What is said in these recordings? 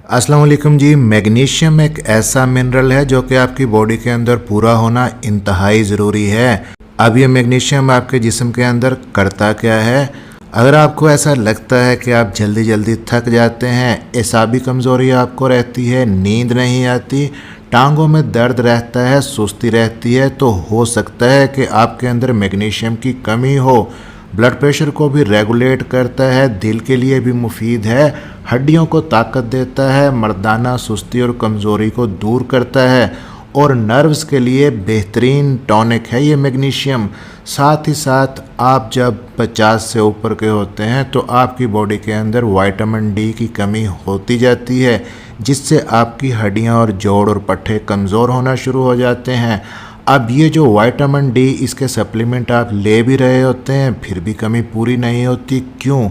अस्सलाम वालेकुम जी। मैग्नीशियम एक ऐसा मिनरल है जो कि आपकी बॉडी के अंदर पूरा होना इंतहाई ज़रूरी है। अब ये मैग्नीशियम आपके जिस्म के अंदर करता क्या है? अगर आपको ऐसा लगता है कि आप जल्दी जल्दी थक जाते हैं, एसाबी कमज़ोरी आपको रहती है, नींद नहीं आती, टांगों में दर्द रहता है, सुस्ती रहती है, तो हो सकता है कि आपके अंदर मैग्नीशियम की कमी हो। ब्लड प्रेशर को भी रेगुलेट करता है, दिल के लिए भी मुफीद है, हड्डियों को ताकत देता है, मर्दाना सुस्ती और कमज़ोरी को दूर करता है और नर्व्स के लिए बेहतरीन टॉनिक है ये मैग्नीशियम। साथ ही साथ आप जब 50 से ऊपर के होते हैं तो आपकी बॉडी के अंदर विटामिन डी की कमी होती जाती है, जिससे आपकी हड्डियां और जोड़ और पट्टे कमज़ोर होना शुरू हो जाते हैं। अब ये जो विटामिन डी इसके सप्लीमेंट आप ले भी रहे होते हैं फिर भी कमी पूरी नहीं होती। क्यों?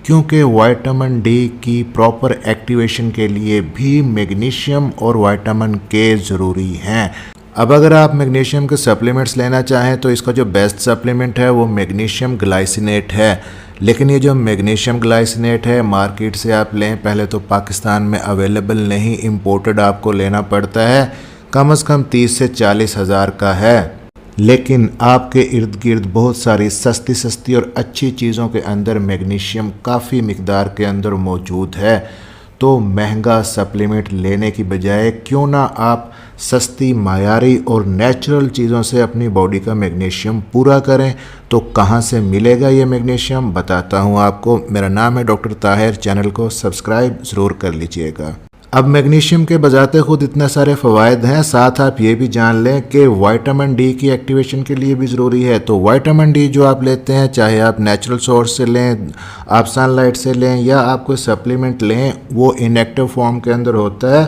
क्योंकि विटामिन डी की प्रॉपर एक्टिवेशन के लिए भी मैग्नीशियम और विटामिन के ज़रूरी हैं। अब अगर आप मैग्नीशियम के सप्लीमेंट्स लेना चाहें तो इसका जो बेस्ट सप्लीमेंट है वो मैग्नीशियम ग्लाइसिनेट है। लेकिन ये जो मैग्नीशियम ग्लाइसिनेट है मार्केट से आप लें, पहले तो पाकिस्तान में अवेलेबल नहीं, इम्पोर्टेड आपको लेना पड़ता है, कम से कम 30 से 40 हज़ार का है। लेकिन आपके इर्द गिर्द बहुत सारी सस्ती सस्ती और अच्छी चीज़ों के अंदर मैग्नीशियम काफ़ी मिकदार के अंदर मौजूद है। तो महंगा सप्लीमेंट लेने की बजाय क्यों ना आप सस्ती, मायारी और नेचुरल चीज़ों से अपनी बॉडी का मैग्नीशियम पूरा करें। तो कहाँ से मिलेगा ये मैग्नीशियम बताता हूँ आपको। मेरा नाम है डॉक्टर ताहिर, चैनल को सब्सक्राइब ज़रूर कर लीजिएगा। अब मैग्नीशियम के बजाते खुद इतने सारे फ़वाइद हैं, साथ आप ये भी जान लें कि विटामिन डी की एक्टिवेशन के लिए भी ज़रूरी है। तो विटामिन डी जो आप लेते हैं, चाहे आप नेचुरल सोर्स से लें, आप सनलाइट से लें या आप कोई सप्लीमेंट लें, वो इनएक्टिव फॉर्म के अंदर होता है।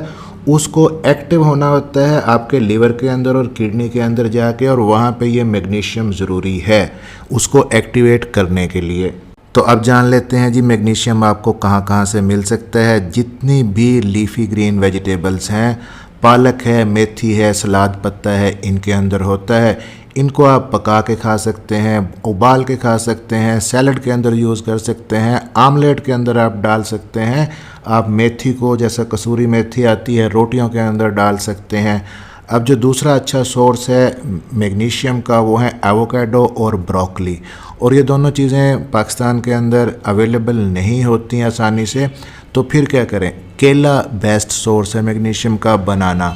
उसको एक्टिव होना होता है आपके लीवर के अंदर और किडनी के अंदर जाके, और वहाँ पे ये मैग्नीशियम ज़रूरी है उसको एक्टिवेट करने के लिए। तो अब जान लेते हैं जी मैग्नीशियम आपको कहाँ कहाँ से मिल सकता है। जितनी भी लीफी ग्रीन वेजिटेबल्स हैं, पालक है, मेथी है, सलाद पत्ता है, इनके अंदर होता है। इनको आप पका के खा सकते हैं, उबाल के खा सकते हैं, सैलड के अंदर यूज़ कर सकते हैं, आमलेट के अंदर आप डाल सकते हैं। आप मेथी को, जैसा कसूरी मेथी आती है, रोटियों के अंदर डाल सकते हैं। अब जो दूसरा अच्छा सोर्स है मैग्नीशियम का वो है एवोकाडो और ब्रोकली, और ये दोनों चीज़ें पाकिस्तान के अंदर अवेलेबल नहीं होती हैं आसानी से। तो फिर क्या करें? केला बेस्ट सोर्स है मैग्नीशियम का। बनाना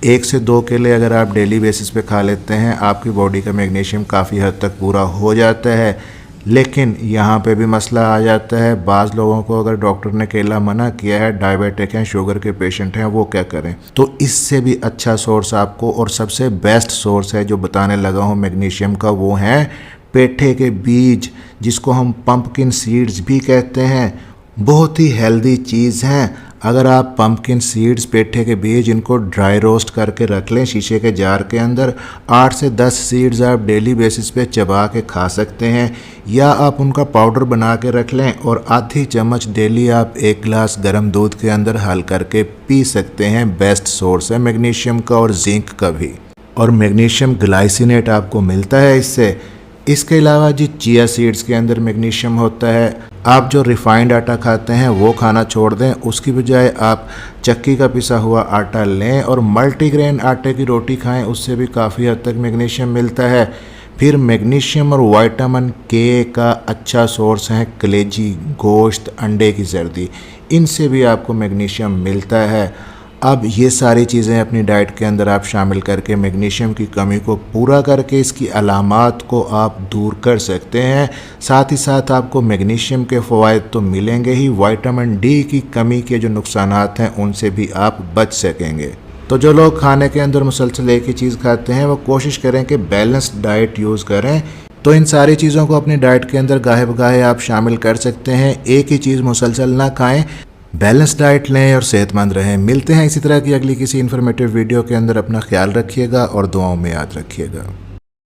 1 से 2 केले अगर आप डेली बेसिस पे खा लेते हैं, आपकी बॉडी का मैग्नीशियम काफ़ी हद तक पूरा हो जाता है। लेकिन यहाँ पे भी मसला आ जाता है, बाज़ लोगों को अगर डॉक्टर ने केला मना किया है, डायबिटिक हैं, शुगर के पेशेंट हैं, वो क्या करें? तो इससे भी अच्छा सोर्स आपको और सबसे बेस्ट सोर्स है जो बताने लगा हूँ मैग्नीशियम का, वो है पेठे के बीज, जिसको हम पंपकिन सीड्स भी कहते हैं। बहुत ही हेल्दी चीज़ हैं। अगर आप पंपकिन सीड्स, पेठे के बीज, इनको ड्राई रोस्ट करके रख लें शीशे के जार के अंदर, 8 से 10 सीड्स आप डेली बेसिस पे चबा के खा सकते हैं, या आप उनका पाउडर बना के रख लें और आधी चम्मच डेली आप 1 गिलास गर्म दूध के अंदर हल करके पी सकते हैं। बेस्ट सोर्स है मैग्नीशियम का और जिंक का भी। और मैग्नीशियम ग्लाइसिनेट आपको मिलता है इससे। इसके अलावा जी चिया सीड्स के अंदर मैग्नीशियम होता है। आप जो रिफाइंड आटा खाते हैं वो खाना छोड़ दें, उसकी बजाय आप चक्की का पिसा हुआ आटा लें और मल्टीग्रेन आटे की रोटी खाएं, उससे भी काफ़ी हद तक मैग्नीशियम मिलता है। फिर मैग्नीशियम और विटामिन के का अच्छा सोर्स है कलेजी, गोश्त, अंडे की जर्दी, इनसे भी आपको मैग्नीशियम मिलता है। अब ये सारी चीज़ें अपनी डाइट के अंदर आप शामिल करके मैग्नीशियम की कमी को पूरा करके इसकी अलामात को आप दूर कर सकते हैं। साथ ही साथ आपको मैग्नीशियम के फ़वाइद तो मिलेंगे ही, विटामिन डी की कमी के जो नुकसानात हैं उनसे भी आप बच सकेंगे। तो जो लोग खाने के अंदर मुसलसल एक ही चीज़ खाते हैं, वो कोशिश करें कि बैलेंस्ड डाइट यूज़ करें। तो इन सारी चीज़ों को अपनी डाइट के अंदर गाहे बगाहे आप शामिल कर सकते हैं। एक ही चीज़ मुसलसल ना खाएं, बैलेंस डाइट लें और सेहतमंद रहें। मिलते हैं इसी तरह की अगली किसी इन्फॉर्मेटिव वीडियो के अंदर। अपना ख्याल रखिएगा और दुआओं में याद रखिएगा।